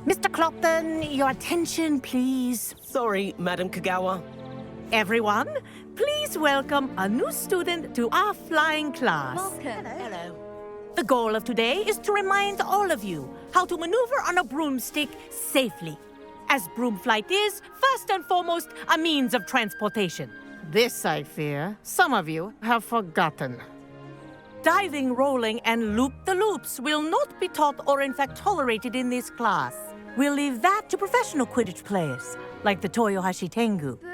Mr. Clopton, your attention, please. Sorry, Madam Kagawa. Everyone, please welcome a new student to our flying class. Welcome. Hello. The goal of today is to remind all of you how to maneuver on a broomstick safely, as broom flight is, first and foremost, a means of transportation. This, I fear, some of you have forgotten. Diving, rolling, and loop-the-loops will not be taught or in fact tolerated in this class. We'll leave that to professional Quidditch players, like the Toyohashi Tengu. Boo!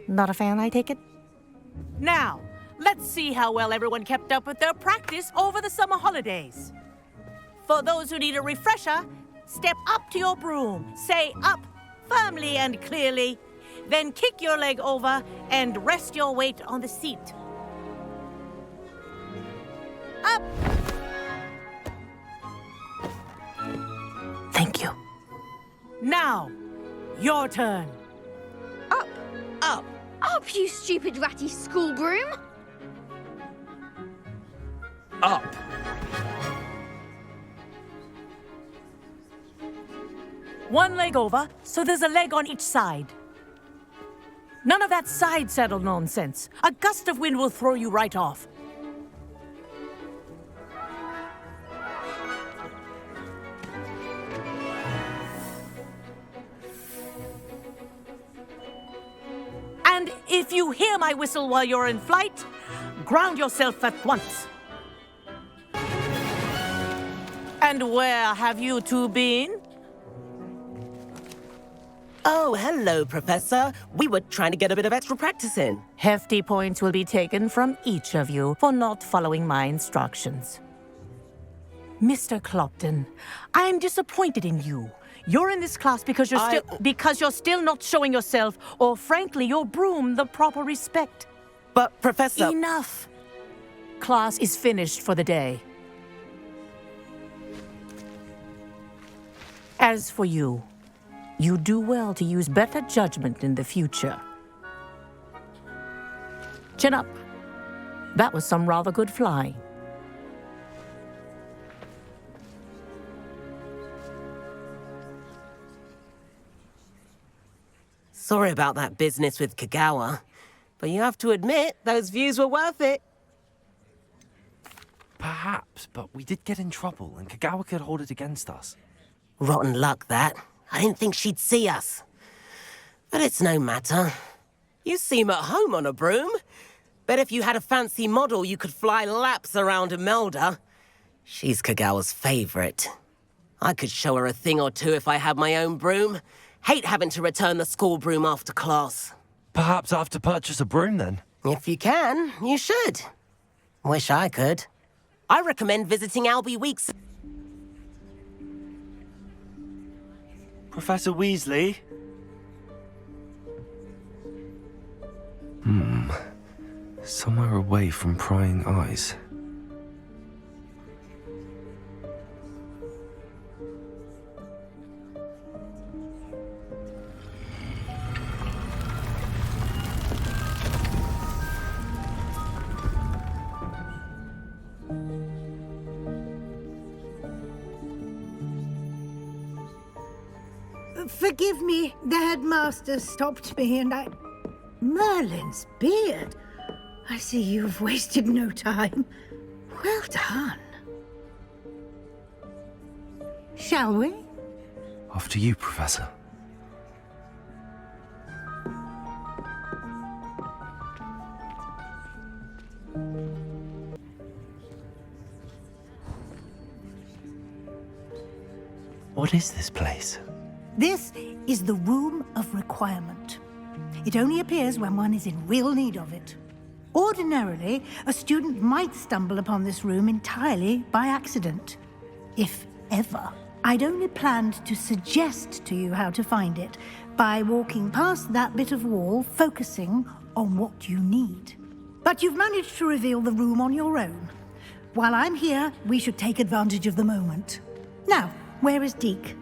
Not a fan, I take it? Now, let's see how well everyone kept up with their practice over the summer holidays. For those who need a refresher, step up to your broom, say up firmly and clearly, then kick your leg over and rest your weight on the seat. Up! Thank you. Now, your turn. Up! Up. Up, you stupid ratty school broom! Up. One leg over, so there's a leg on each side. None of that side saddle nonsense. A gust of wind will throw you right off. And if you hear my whistle while you're in flight, ground yourself at once. And where have you two been? Oh, hello, Professor. We were trying to get a bit of extra practice in. Hefty points will be taken from each of you for not following my instructions. Mr. Clopton, I'm disappointed in you. You're in this class because you're still not showing yourself, or frankly, your broom, the proper respect. But, Professor... Enough. Class is finished for the day. As for you, you do well to use better judgment in the future. Chin up. That was some rather good flying. Sorry about that business with Kagawa, but you have to admit, those views were worth it. Perhaps, but we did get in trouble, and Kagawa could hold it against us. Rotten luck, that. I didn't think she'd see us. But it's no matter. You seem at home on a broom. Bet if you had a fancy model, you could fly laps around Imelda. She's Kagawa's favorite. I could show her a thing or two if I had my own broom. Hate having to return the school broom after class. Perhaps I have to purchase a broom, then? If you can, you should. Wish I could. I recommend visiting Albie Weeks. Professor Weasley? Somewhere away from prying eyes. Forgive me, the headmaster stopped me and I... Merlin's beard. I see you've wasted no time. Well done. Shall we? After you, Professor. What is this place? This is the Room of Requirement. It only appears when one is in real need of it. Ordinarily, a student might stumble upon this room entirely by accident. If ever. I'd only planned to suggest to you how to find it by walking past that bit of wall, focusing on what you need. But you've managed to reveal the room on your own. While I'm here, we should take advantage of the moment. Now, where is Deke?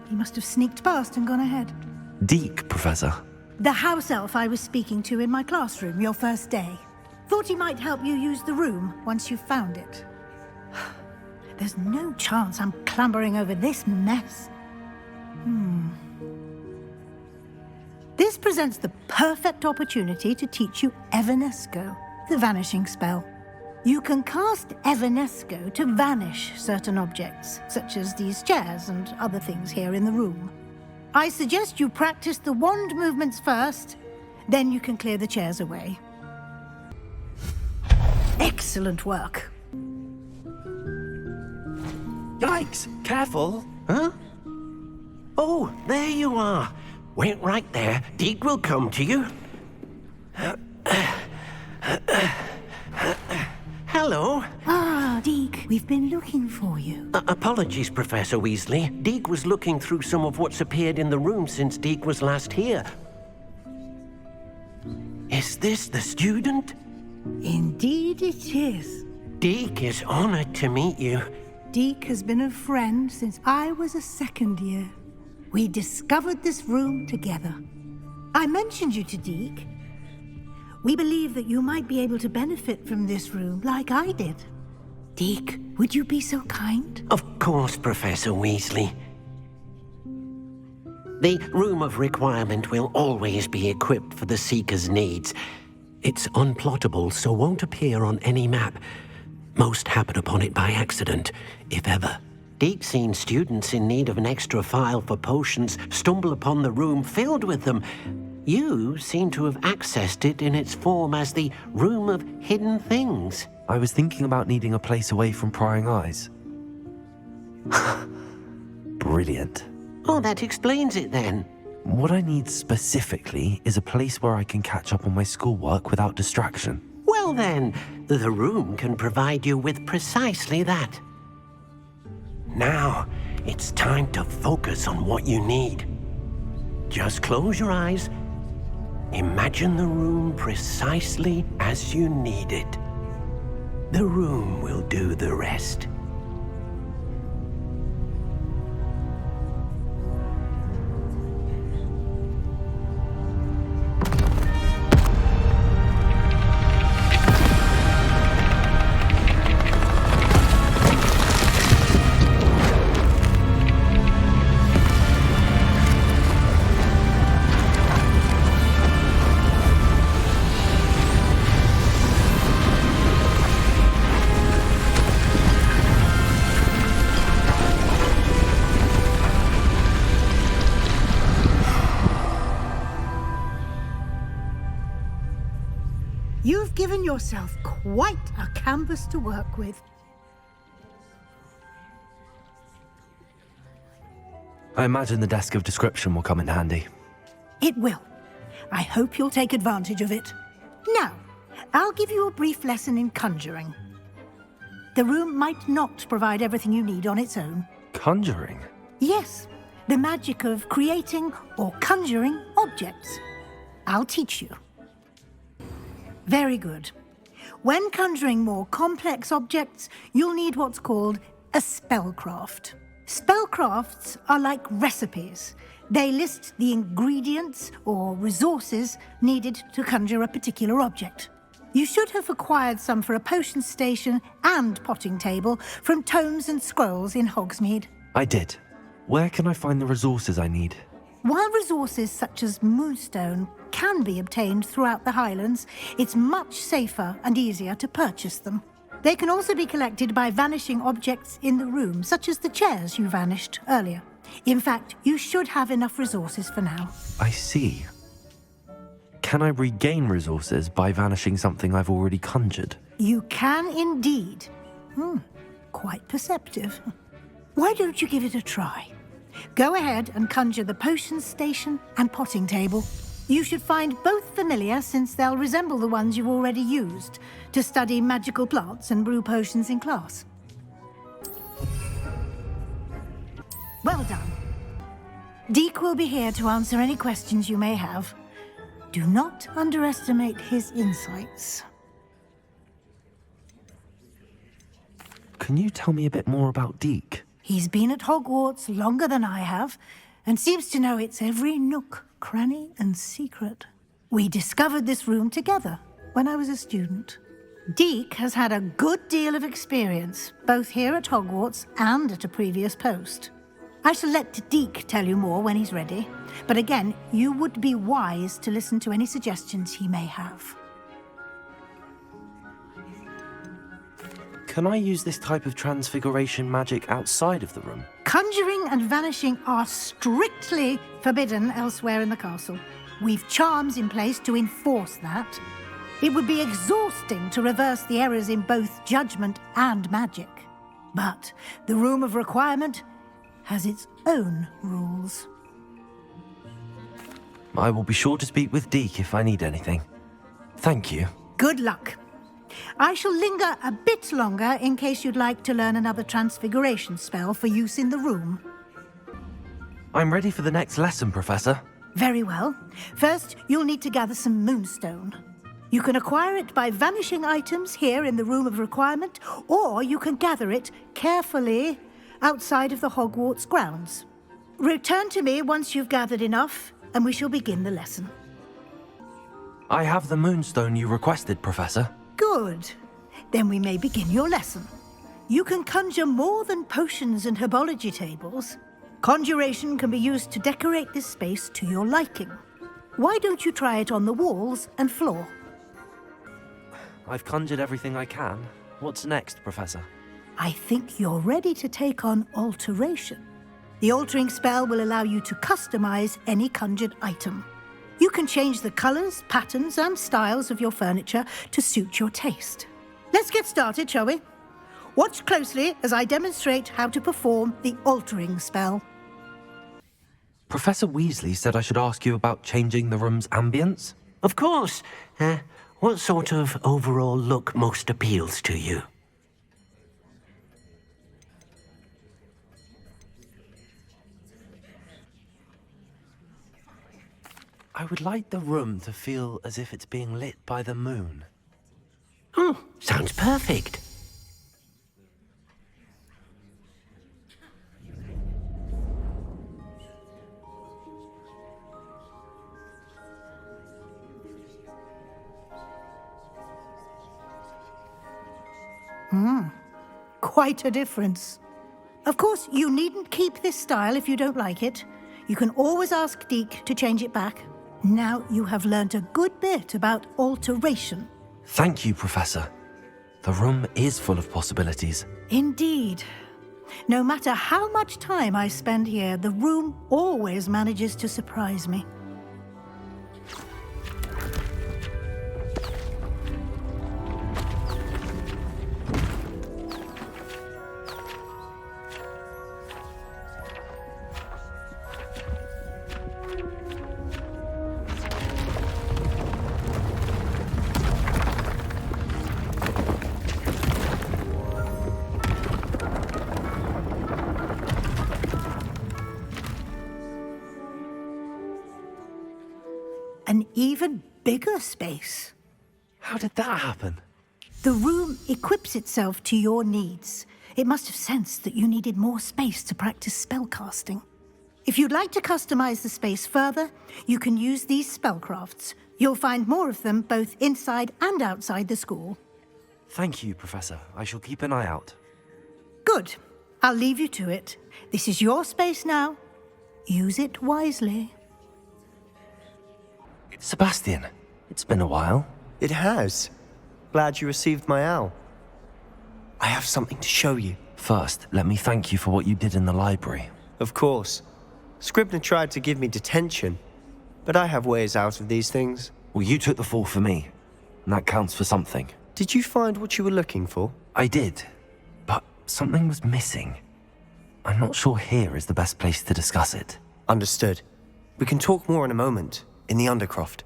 He must have sneaked past and gone ahead. Deke, Professor. The house elf I was speaking to in my classroom your first day. Thought he might help you use the room once you've found it. There's no chance I'm clambering over this mess. This presents the perfect opportunity to teach you Evanesco, the vanishing spell. You can cast Evanesco to vanish certain objects, such as these chairs and other things here in the room. I suggest you practice the wand movements first, then you can clear the chairs away. Excellent work. Yikes! Careful! Huh? Oh, there you are. Wait right there. Deke will come to you. Hello. Ah, Deke, we've been looking for you. Apologies, Professor Weasley. Deke was looking through some of what's appeared in the room since Deke was last here. Is this the student? Indeed it is. Deke is honored to meet you. Deke has been a friend since I was a second year. We discovered this room together. I mentioned you to Deke. We believe that you might be able to benefit from this room like I did. Deke, would you be so kind? Of course, Professor Weasley. The Room of Requirement will always be equipped for the Seeker's needs. It's unplottable, so won't appear on any map. Most happen upon it by accident, if ever. Deke's seen students in need of an extra file for potions stumble upon the room filled with them. You seem to have accessed it in its form as the Room of Hidden Things. I was thinking about needing a place away from prying eyes. Brilliant. Oh, that explains it then. What I need specifically is a place where I can catch up on my schoolwork without distraction. Well then, the room can provide you with precisely that. Now, it's time to focus on what you need. Just close your eyes. Imagine the room precisely as you need it. The room will do the rest. You've given yourself quite a canvas to work with. I imagine the desk of description will come in handy. It will. I hope you'll take advantage of it. Now, I'll give you a brief lesson in conjuring. The room might not provide everything you need on its own. Conjuring? Yes, the magic of creating or conjuring objects. I'll teach you. Very good. When conjuring more complex objects, you'll need what's called a spellcraft. Spellcrafts are like recipes. They list the ingredients or resources needed to conjure a particular object. You should have acquired some for a potion station and potting table from tomes and scrolls in Hogsmeade. I did. Where can I find the resources I need? While resources such as moonstone can be obtained throughout the Highlands, it's much safer and easier to purchase them. They can also be collected by vanishing objects in the room, such as the chairs you vanished earlier. In fact, you should have enough resources for now. I see. Can I regain resources by vanishing something I've already conjured? You can indeed. Quite perceptive. Why don't you give it a try? Go ahead and conjure the potion station and potting table. You should find both familiar since they'll resemble the ones you've already used to study magical plants and brew potions in class. Well done. Deke will be here to answer any questions you may have. Do not underestimate his insights. Can you tell me a bit more about Deke? He's been at Hogwarts longer than I have, and seems to know its every nook, cranny, and secret. We discovered this room together when I was a student. Deke has had a good deal of experience, both here at Hogwarts and at a previous post. I shall let Deke tell you more when he's ready, but again, you would be wise to listen to any suggestions he may have. Can I use this type of transfiguration magic outside of the room? Conjuring and vanishing are strictly forbidden elsewhere in the castle. We've charms in place to enforce that. It would be exhausting to reverse the errors in both judgment and magic. But the Room of Requirement has its own rules. I will be sure to speak with Deke if I need anything. Thank you. Good luck. I shall linger a bit longer in case you'd like to learn another transfiguration spell for use in the room. I'm ready for the next lesson, Professor. Very well. First, you'll need to gather some moonstone. You can acquire it by vanishing items here in the Room of Requirement, or you can gather it carefully outside of the Hogwarts grounds. Return to me once you've gathered enough, and we shall begin the lesson. I have the moonstone you requested, Professor. Good. Then we may begin your lesson. You can conjure more than potions and herbology tables. Conjuration can be used to decorate this space to your liking. Why don't you try it on the walls and floor? I've conjured everything I can. What's next, Professor? I think you're ready to take on alteration. The altering spell will allow you to customize any conjured item. You can change the colors, patterns, and styles of your furniture to suit your taste. Let's get started, shall we? Watch closely as I demonstrate how to perform the altering spell. Professor Weasley said I should ask you about changing the room's ambience. Of course. What sort of overall look most appeals to you? I would like the room to feel as if it's being lit by the moon. Oh, sounds perfect. Quite a difference. Of course, you needn't keep this style if you don't like it. You can always ask Deke to change it back. Now you have learnt a good bit about alteration. Thank you, Professor. The room is full of possibilities. Indeed. No matter how much time I spend here, the room always manages to surprise me. An even bigger space. How did that happen? The room equips itself to your needs. It must have sensed that you needed more space to practice spellcasting. If you'd like to customize the space further, you can use these spellcrafts. You'll find more of them both inside and outside the school. Thank you, Professor. I shall keep an eye out. Good. I'll leave you to it. This is your space now. Use it wisely. Sebastian, it's been a while. It has. Glad you received my owl. I have something to show you. First, let me thank you for what you did in the library. Of course. Scribner tried to give me detention, but I have ways out of these things. Well, you took the fall for me, and that counts for something. Did you find what you were looking for? I did, but something was missing. I'm not sure here is the best place to discuss it. Understood. We can talk more in a moment, in the Undercroft.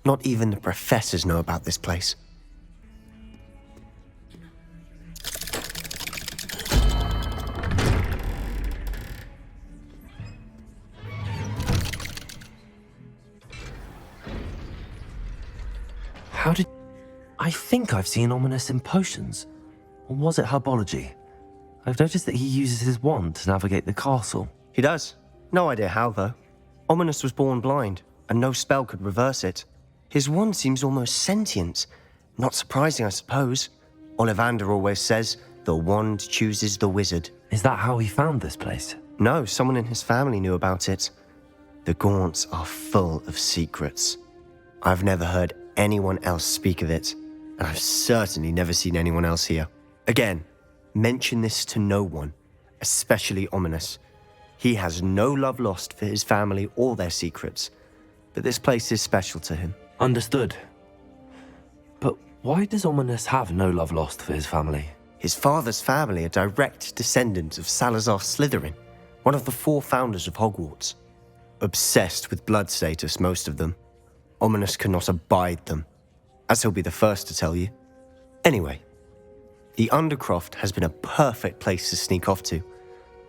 Not even the professors know about this place. How did... I think I've seen Ominous in potions. Or was it herbology? I've noticed that he uses his wand to navigate the castle. He does. No idea how, though. Ominous was born blind, and no spell could reverse it. His wand seems almost sentient. Not surprising, I suppose. Ollivander always says, the wand chooses the wizard. Is that how he found this place? No, someone in his family knew about it. The Gaunts are full of secrets. I've never heard anyone else speak of it, and I've certainly never seen anyone else here. Again, mention this to no one, especially Ominous. He has no love lost for his family or their secrets, but this place is special to him. Understood. But why does Ominous have no love lost for his family? His father's family are direct descendants of Salazar Slytherin, one of the 4 founders of Hogwarts. Obsessed with blood status, most of them. Ominous cannot abide them, as he'll be the first to tell you. Anyway, the Undercroft has been a perfect place to sneak off to,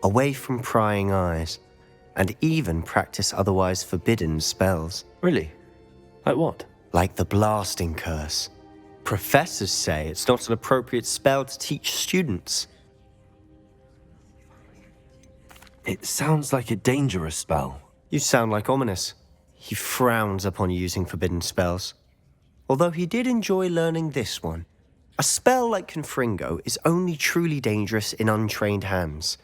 away from prying eyes, and even practice otherwise forbidden spells. Really? Like what? Like the blasting curse. Professors say it's not an appropriate spell to teach students. It sounds like a dangerous spell. You sound like Ominous. He frowns upon using forbidden spells. Although he did enjoy learning this one. A spell like Confringo is only truly dangerous in untrained hands.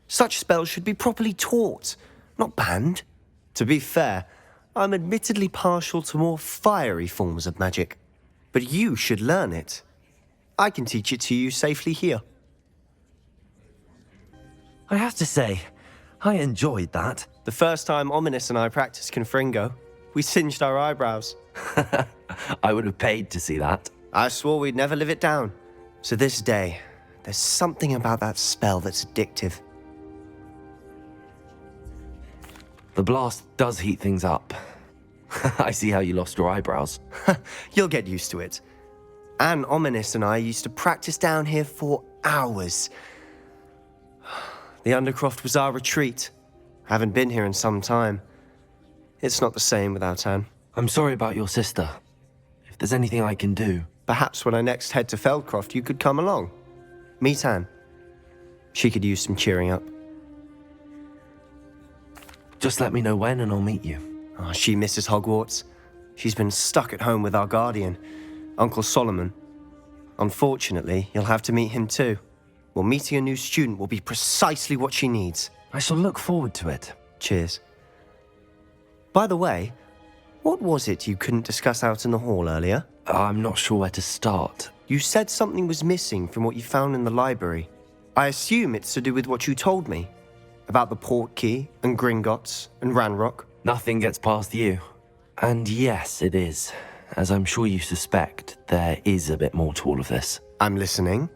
Such spells should be properly taught, not banned. To be fair, I'm admittedly partial to more fiery forms of magic. But you should learn it. I can teach it to you safely here. I have to say, I enjoyed that. The first time Ominous and I practiced Confringo, we singed our eyebrows. I would have paid to see that. I swore we'd never live it down. So this day, there's something about that spell that's addictive. The blast does heat things up. I see how you lost your eyebrows. You'll get used to it. Anne Ominous and I used to practice down here for hours. The Undercroft was our retreat. Haven't been here in some time. It's not the same without Anne. I'm sorry about your sister. If there's anything I can do... Perhaps when I next head to Feldcroft, you could come along. Meet Anne. She could use some cheering up. Just let me know when and I'll meet you. Oh, she misses Hogwarts. She's been stuck at home with our guardian, Uncle Solomon. Unfortunately, you'll have to meet him too. Well, meeting a new student will be precisely what she needs. I shall look forward to it. Cheers. By the way, what was it you couldn't discuss out in the hall earlier? I'm not sure where to start. You said something was missing from what you found in the library. I assume it's to do with what you told me. About the Portkey, and Gringotts, and Ranrock. Nothing gets past you. And yes, it is. As I'm sure you suspect, there is a bit more to all of this. I'm listening.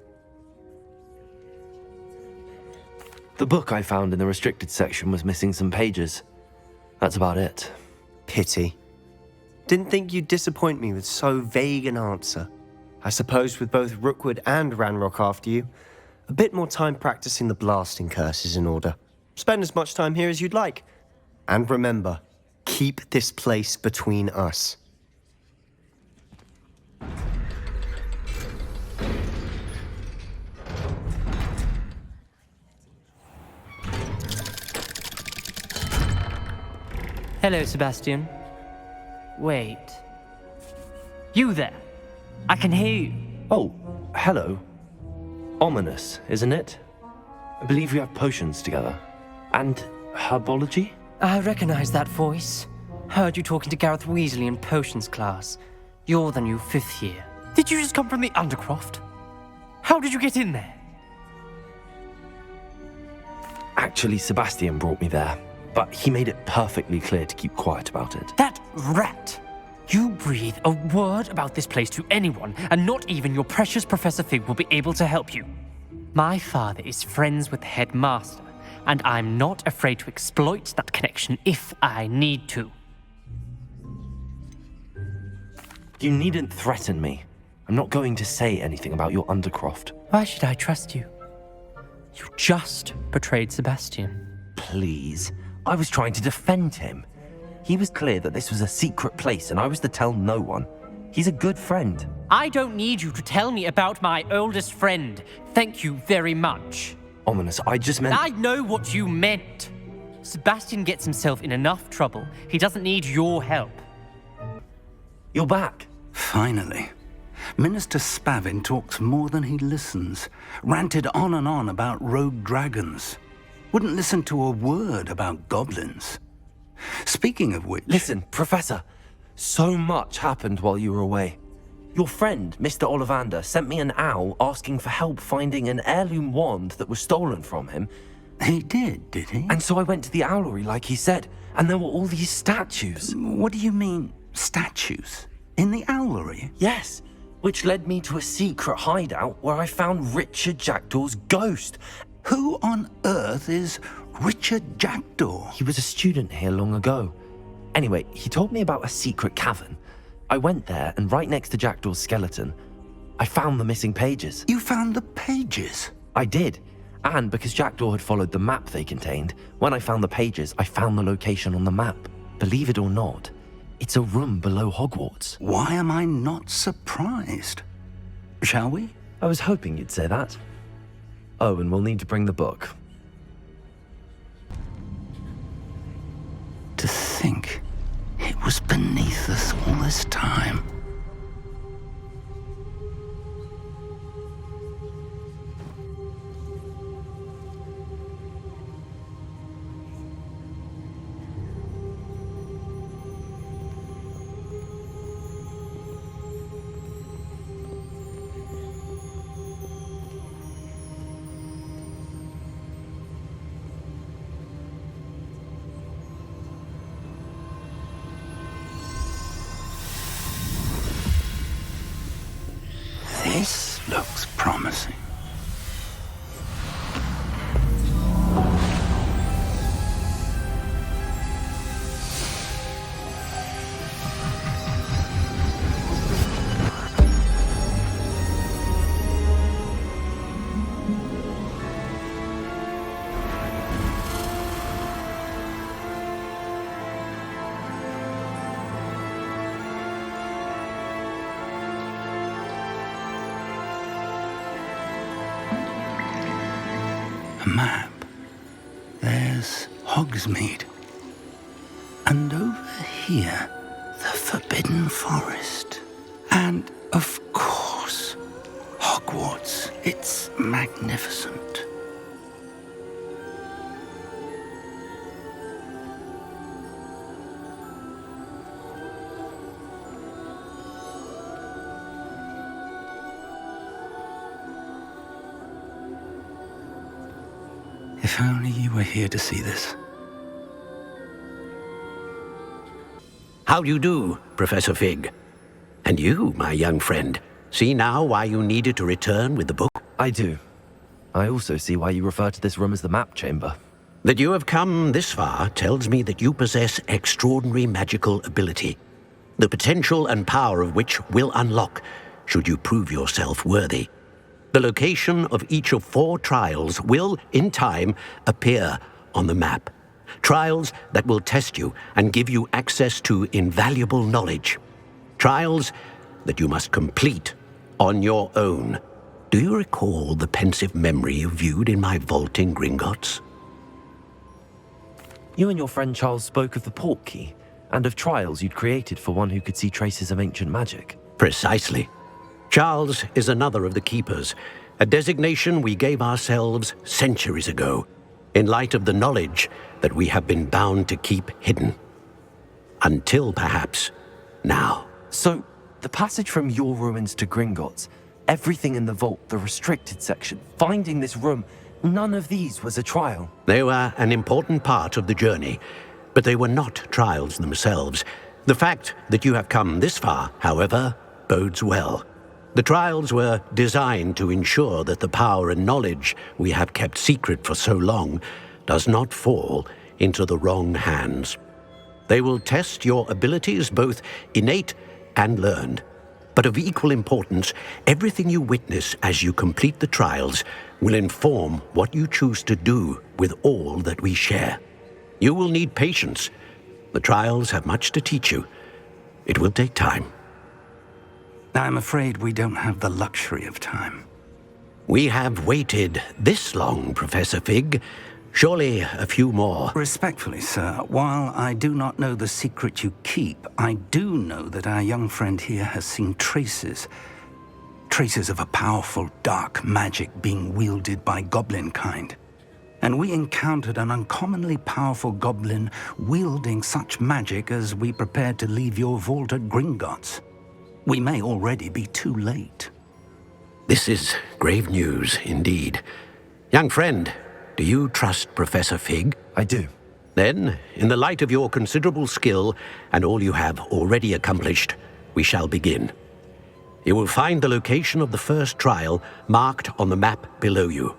The book I found in the restricted section was missing some pages. That's about it. Pity. Didn't think you'd disappoint me with so vague an answer. I suppose with both Rookwood and Ranrock after you, a bit more time practicing the blasting curse is in order. Spend as much time here as you'd like. And remember, keep this place between us. Hello, Sebastian. Wait. You there? I can hear you. Oh, hello. Ominous, isn't it? I believe we have potions together. And herbology? I recognize that voice. Heard you talking to Gareth Weasley in potions class. You're the new 5th year. Did you just come from the Undercroft? How did you get in there? Actually, Sebastian brought me there. But he made it perfectly clear to keep quiet about it. That rat! You breathe a word about this place to anyone, and not even your precious Professor Fig will be able to help you. My father is friends with the headmaster, and I'm not afraid to exploit that connection if I need to. You needn't threaten me. I'm not going to say anything about your Undercroft. Why should I trust you? You just betrayed Sebastian. Please. I was trying to defend him. He was clear that this was a secret place and I was to tell no one. He's a good friend. I don't need you to tell me about my oldest friend. Thank you very much. Ominous, I just meant... I know what you meant. Sebastian gets himself in enough trouble. He doesn't need your help. You're back. Finally. Minister Spavin talks more than he listens. Ranted on and on about rogue dragons. Wouldn't listen to a word about goblins. Speaking of which... Listen, Professor. So much happened while you were away. Your friend, Mr. Ollivander, sent me an owl asking for help finding an heirloom wand that was stolen from him. He did he? And so I went to the owlery like he said, and there were all these statues. What do you mean, statues? In the owlery? Yes, which led me to a secret hideout where I found Richard Jackdaw's ghost. Who on earth is Richard Jackdaw? He was a student here long ago. Anyway, he told me about a secret cavern. I went there, and right next to Jackdaw's skeleton, I found the missing pages. You found the pages? I did. And because Jackdaw had followed the map they contained, when I found the pages, I found the location on the map. Believe it or not, it's a room below Hogwarts. Why am I not surprised? Shall we? I was hoping you'd say that. Oh, and we'll need to bring the book. To think it was beneath us all this time. This looks promising. A map. There's Hogsmeade. And over here, the Forbidden Forest. And, of course, Hogwarts. It's magnificent. If only you were here to see this. How do you do, Professor Fig? And you, my young friend, see now why you needed to return with the book? I do. I also see why you refer to this room as the map chamber. That you have come this far tells me that you possess extraordinary magical ability, the potential and power of which will unlock should you prove yourself worthy. The location of each of 4 trials will, in time, appear on the map. Trials that will test you and give you access to invaluable knowledge. Trials that you must complete on your own. Do you recall the pensive memory you viewed in my vault in Gringotts? You and your friend Charles spoke of the port key, and of trials you'd created for one who could see traces of ancient magic. Precisely. Charles is another of the Keepers, a designation we gave ourselves centuries ago, in light of the knowledge that we have been bound to keep hidden. Until, perhaps, now. So, the passage from your ruins to Gringotts, everything in the vault, the restricted section, finding this room, none of these was a trial. They were an important part of the journey, but they were not trials themselves. The fact that you have come this far, however, bodes well. The trials were designed to ensure that the power and knowledge we have kept secret for so long does not fall into the wrong hands. They will test your abilities, both innate and learned. But of equal importance, everything you witness as you complete the trials will inform what you choose to do with all that we share. You will need patience. The trials have much to teach you. It will take time. I'm afraid we don't have the luxury of time. We have waited this long, Professor Fig. Surely a few more. Respectfully, sir, while I do not know the secret you keep, I do know that our young friend here has seen traces, traces of a powerful dark magic being wielded by goblin kind. And we encountered an uncommonly powerful goblin wielding such magic as we prepared to leave your vault at Gringotts. We may already be too late. This is grave news indeed. Young friend, do you trust Professor Fig? I do. Then, in the light of your considerable skill and all you have already accomplished, we shall begin. You will find the location of the first trial marked on the map below you.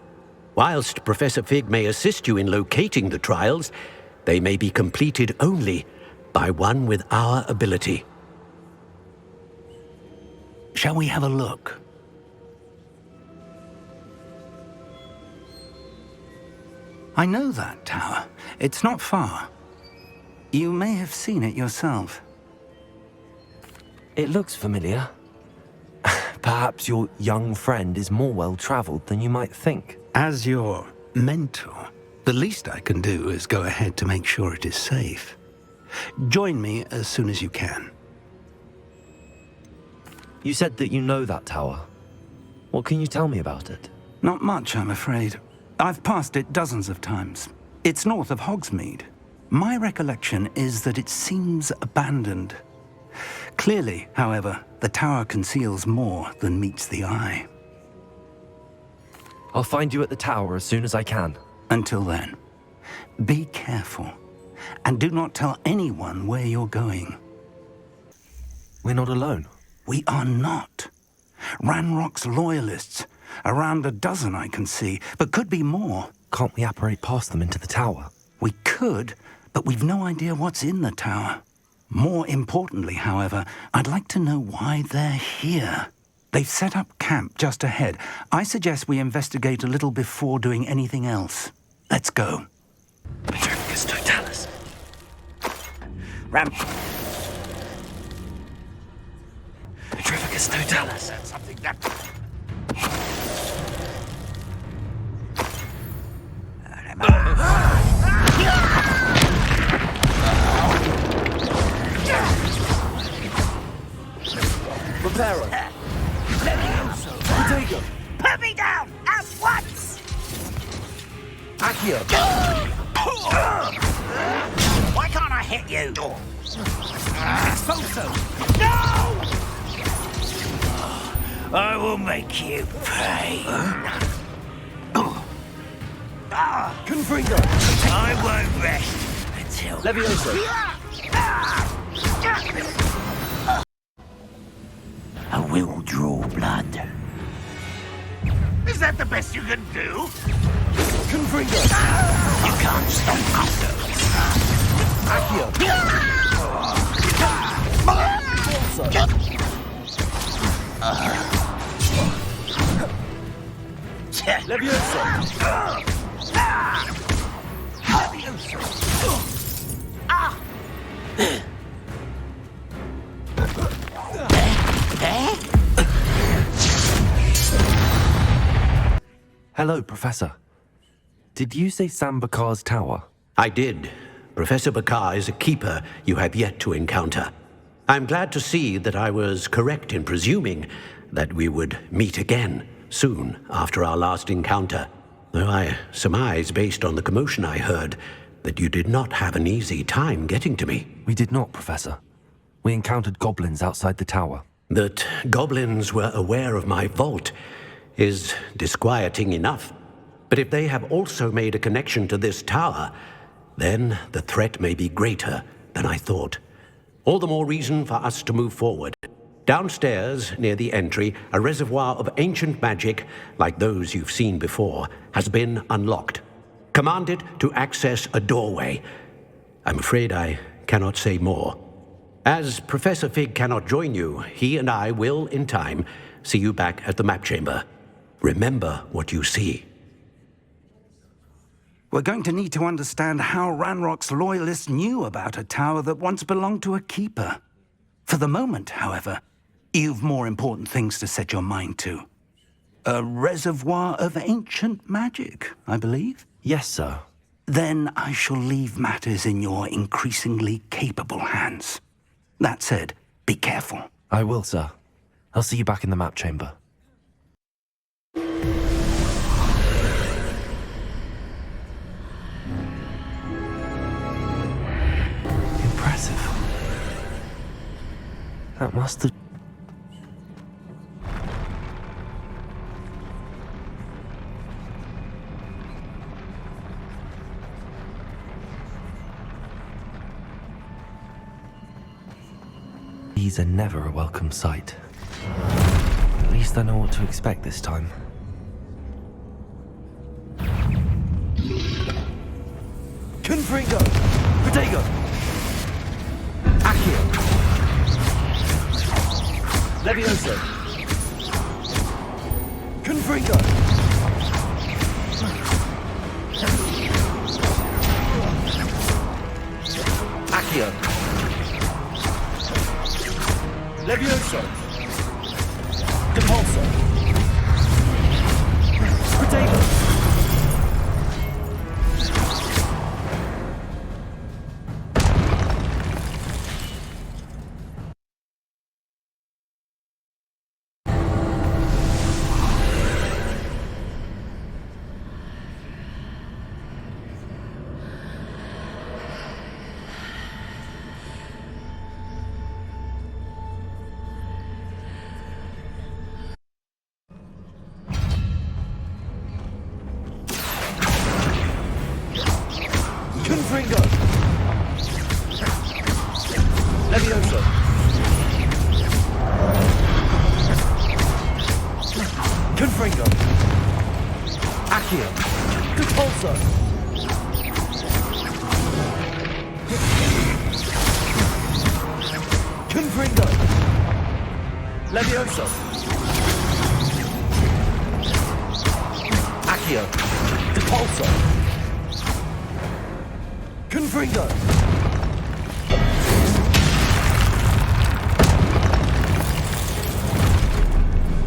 Whilst Professor Fig may assist you in locating the trials, they may be completed only by one with our ability. Shall we have a look? I know that tower. It's not far. You may have seen it yourself. It looks familiar. Perhaps your young friend is more well-traveled than you might think. As your mentor, the least I can do is go ahead to make sure it is safe. Join me as soon as you can. You said that you know that tower. What can you tell me about it? Not much, I'm afraid. I've passed it dozens of times. It's north of Hogsmeade. My recollection is that it seems abandoned. Clearly, however, the tower conceals more than meets the eye. I'll find you at the tower as soon as I can. Until then, be careful, and do not tell anyone where you're going. We're not alone. We are not. Ranrock's loyalists. Around a dozen I can see, but could be more. Can't we apparate past them into the tower? We could, but we've no idea what's in the tower. More importantly, however, I'd like to know why they're here. They've set up camp just ahead. I suggest we investigate a little before doing anything else. Let's go. Petrificus totalis. Ramp. Petrificus totalis. Something that... Reparo. Potato. Put me down at once! Accio. Why can't I hit you? So. No! I will make you pay. Confringo. I won't rest until... Levioso. I will draw blood. Is that the best you can do? Confringo. You can't stop us. Accio. Levioso. Hello, Professor. Did you say Sam Bakar's tower? I did. Professor Bakar is a keeper you have yet to encounter. I'm glad to see that I was correct in presuming that we would meet again soon after our last encounter, though I surmise, based on the commotion I heard, that you did not have an easy time getting to me. We did not, Professor. We encountered goblins outside the tower. That goblins were aware of my vault is disquieting enough. But if they have also made a connection to this tower, then the threat may be greater than I thought. All the more reason for us to move forward. Downstairs, near the entry, a reservoir of ancient magic, like those you've seen before, has been unlocked. Command it to access a doorway. I'm afraid I cannot say more. As Professor Fig cannot join you, he and I will, in time, see you back at the map chamber. Remember what you see. We're going to need to understand how Ranrock's loyalists knew about a tower that once belonged to a keeper. For the moment, however, you've more important things to set your mind to. A reservoir of ancient magic, I believe? Yes, sir. Then I shall leave matters in your increasingly capable hands. That said, be careful. I will, sir. I'll see you back in the map chamber. That must have... These are never a welcome sight. At least I know what to expect this time. Confringo! Protego! Accio! Levioso! Confringo! Accio! Levioso! Depulso! Protego! Confringo! Levioso! Confringo! Accio! Depulso! Confringo! Levioso! Accio! Depulso! Confringo!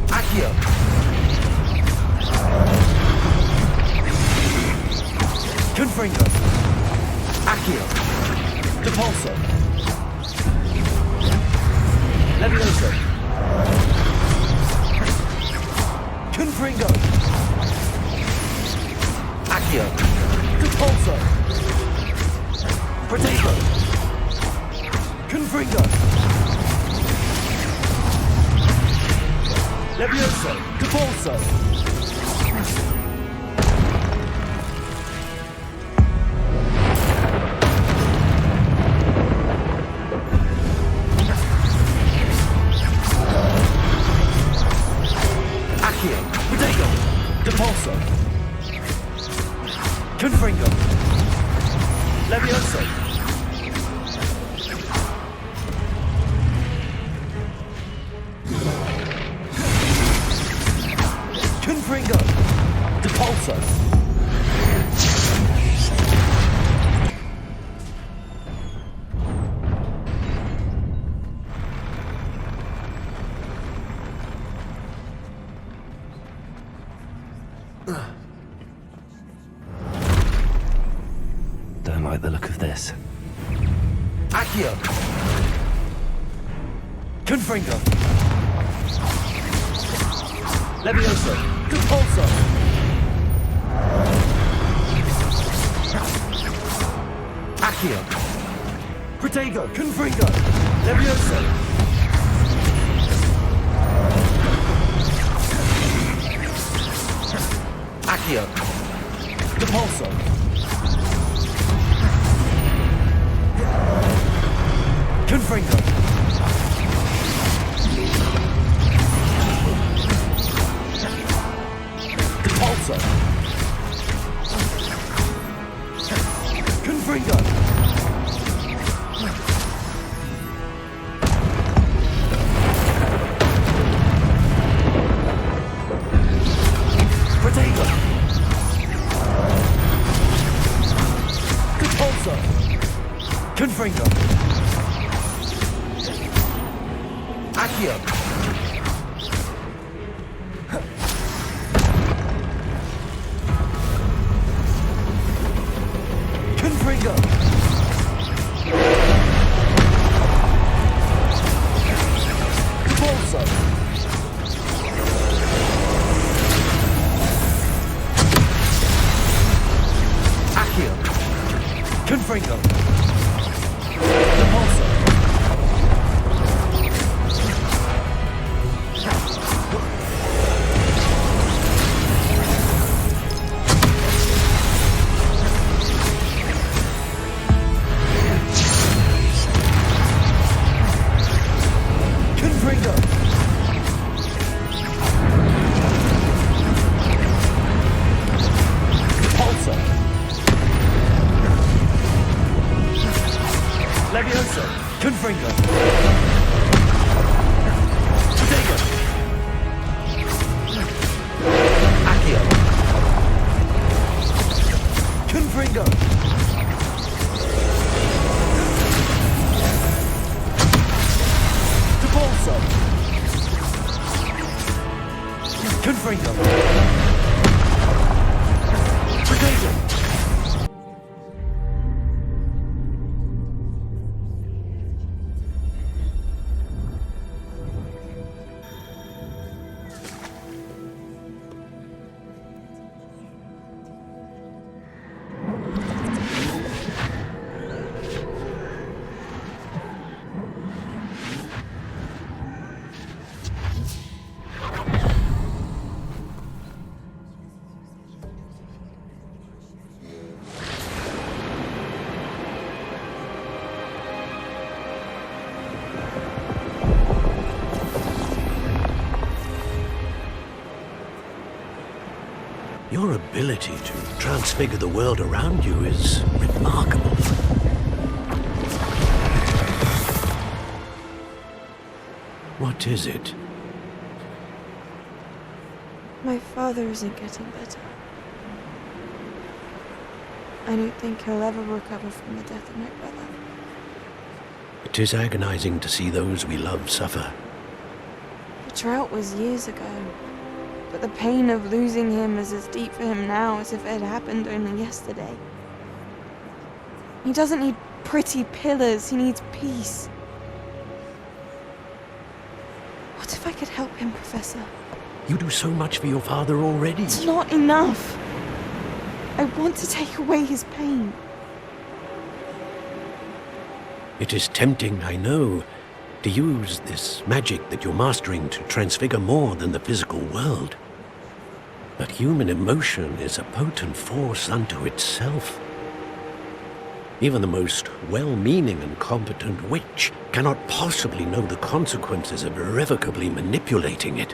Accio! Confringo! Accio! Depulso! Levioso! Confringo! Accio! Depulso! Protego! Confringo! Levioso! Depulso! Accio! Protego! Depulso! Confringo! Levioso! Confringo! Depulso! Don't like the look of this. Accio! Confringo! Levioso! Depulso! Accio! Protego! Confringo! Levioso! Accio! Depulso! Confringo! Depulso! Confringo! Protego! Depulso! Confringo! Accio! Confringo! Depulso! Accio! Confringo! Depulso! Confringo! Dago! Accio! Confringo! Debolso! Confringo! Dago! Your ability to transfigure the world around you is remarkable. What is it? My father isn't getting better. I don't think he'll ever recover from the death of my brother. It is agonizing to see those we love suffer. The drought was years ago, but the pain of losing him is as deep for him now as if it had happened only yesterday. He doesn't need pretty pillars, he needs peace. What if I could help him, Professor? You do so much for your father already. It's not enough. I want to take away his pain. It is tempting, I know, to use this magic that you're mastering to transfigure more than the physical world. But human emotion is a potent force unto itself. Even the most well-meaning and competent witch cannot possibly know the consequences of irrevocably manipulating it.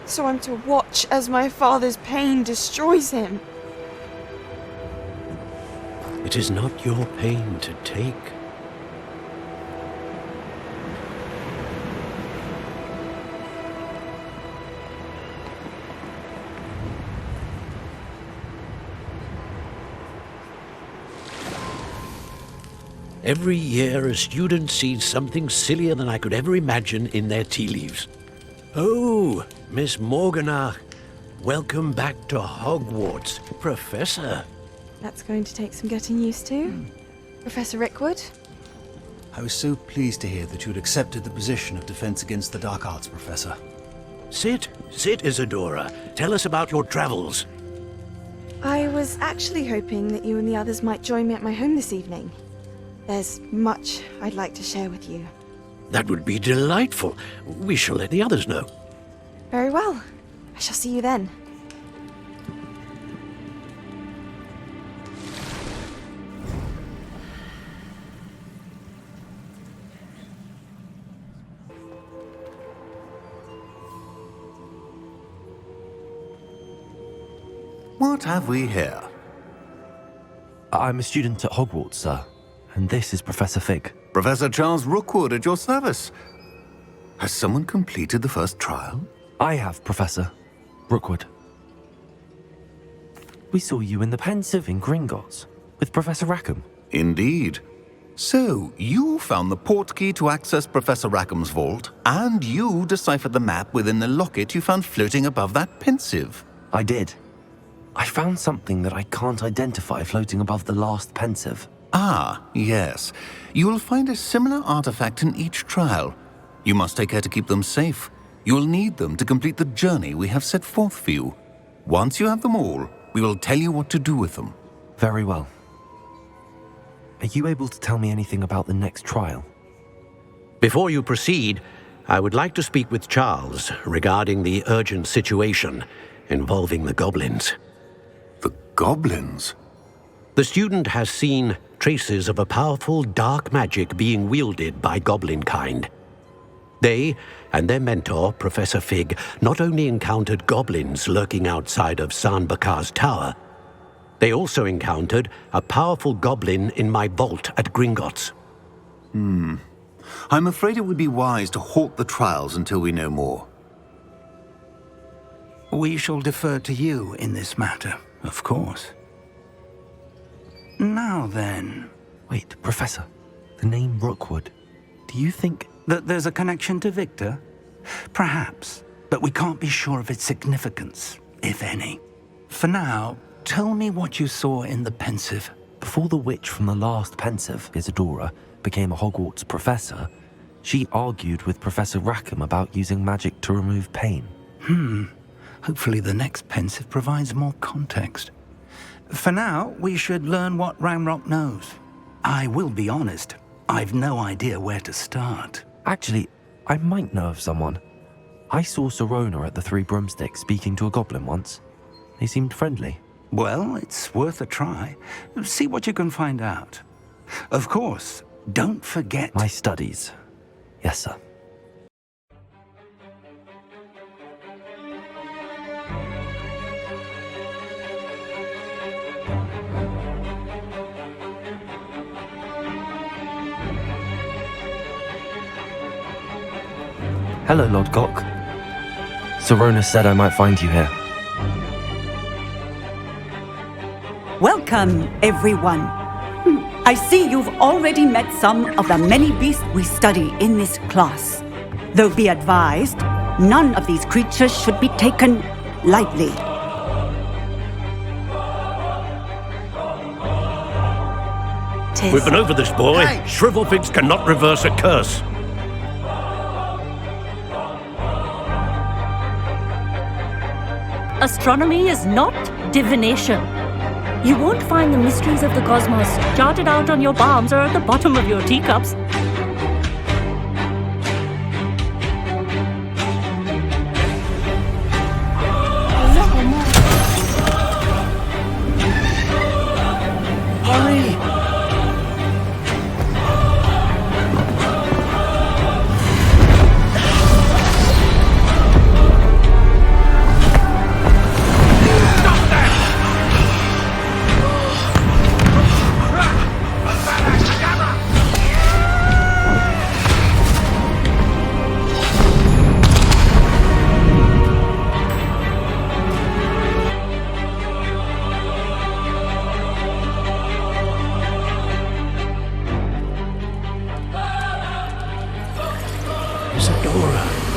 So I'm to watch as my father's pain destroys him. It is not your pain to take. Every year, a student sees something sillier than I could ever imagine in their tea leaves. Oh, Miss Morganach, welcome back to Hogwarts, Professor. That's going to take some getting used to. Professor Rickwood? I was so pleased to hear that you'd accepted the position of Defense Against the Dark Arts, Professor. Sit, Isadora. Tell us about your travels. I was actually hoping that you and the others might join me at my home this evening. There's much I'd like to share with you. That would be delightful. We shall let the others know. Very well. I shall see you then. What have we here? I'm a student at Hogwarts, sir. And this is Professor Fig. Professor Charles Rookwood at your service. Has someone completed the first trial? I have, Professor Rookwood. We saw you in the Pensive in Gringotts with Professor Rackham. Indeed. So, you found the portkey to access Professor Rackham's vault, and you deciphered the map within the locket you found floating above that Pensive. I did. I found something that I can't identify floating above the last Pensive. Ah, yes. You will find a similar artifact in each trial. You must take care to keep them safe. You will need them to complete the journey we have set forth for you. Once you have them all, we will tell you what to do with them. Very well. Are you able to tell me anything about the next trial? Before you proceed, I would like to speak with Charles regarding the urgent situation involving the goblins. The goblins? The student has seen traces of a powerful dark magic being wielded by goblin kind. They and their mentor, Professor Fig, not only encountered goblins lurking outside of San Bakar's tower, they also encountered a powerful goblin in my vault at Gringotts. I'm afraid it would be wise to halt the trials until we know more. We shall defer to you in this matter, of course. Now then... Wait, Professor. The name Rookwood. Do you think... that there's a connection to Victor? Perhaps, but we can't be sure of its significance, if any. For now, tell me what you saw in the Pensive. Before the witch from the last Pensive, Isadora, became a Hogwarts professor, she argued with Professor Rackham about using magic to remove pain. Hopefully the next Pensive provides more context. For now, we should learn what Ranrock knows. I will be honest, I've no idea where to start. Actually, I might know of someone. I saw Sirona at the Three Broomsticks speaking to a goblin once. They seemed friendly. Well, it's worth a try. See what you can find out. Of course, don't forget... My studies. Yes, sir. Hello, Lord Gok. Sirona said I might find you here. Welcome, everyone. I see you've already met some of the many beasts we study in this class. Though be advised, none of these creatures should be taken lightly. We've been over this, boy. Hey. Shrivelfigs cannot reverse a curse. Astronomy is not divination. You won't find the mysteries of the cosmos charted out on your palms or at the bottom of your teacups. Hurry! Isadora.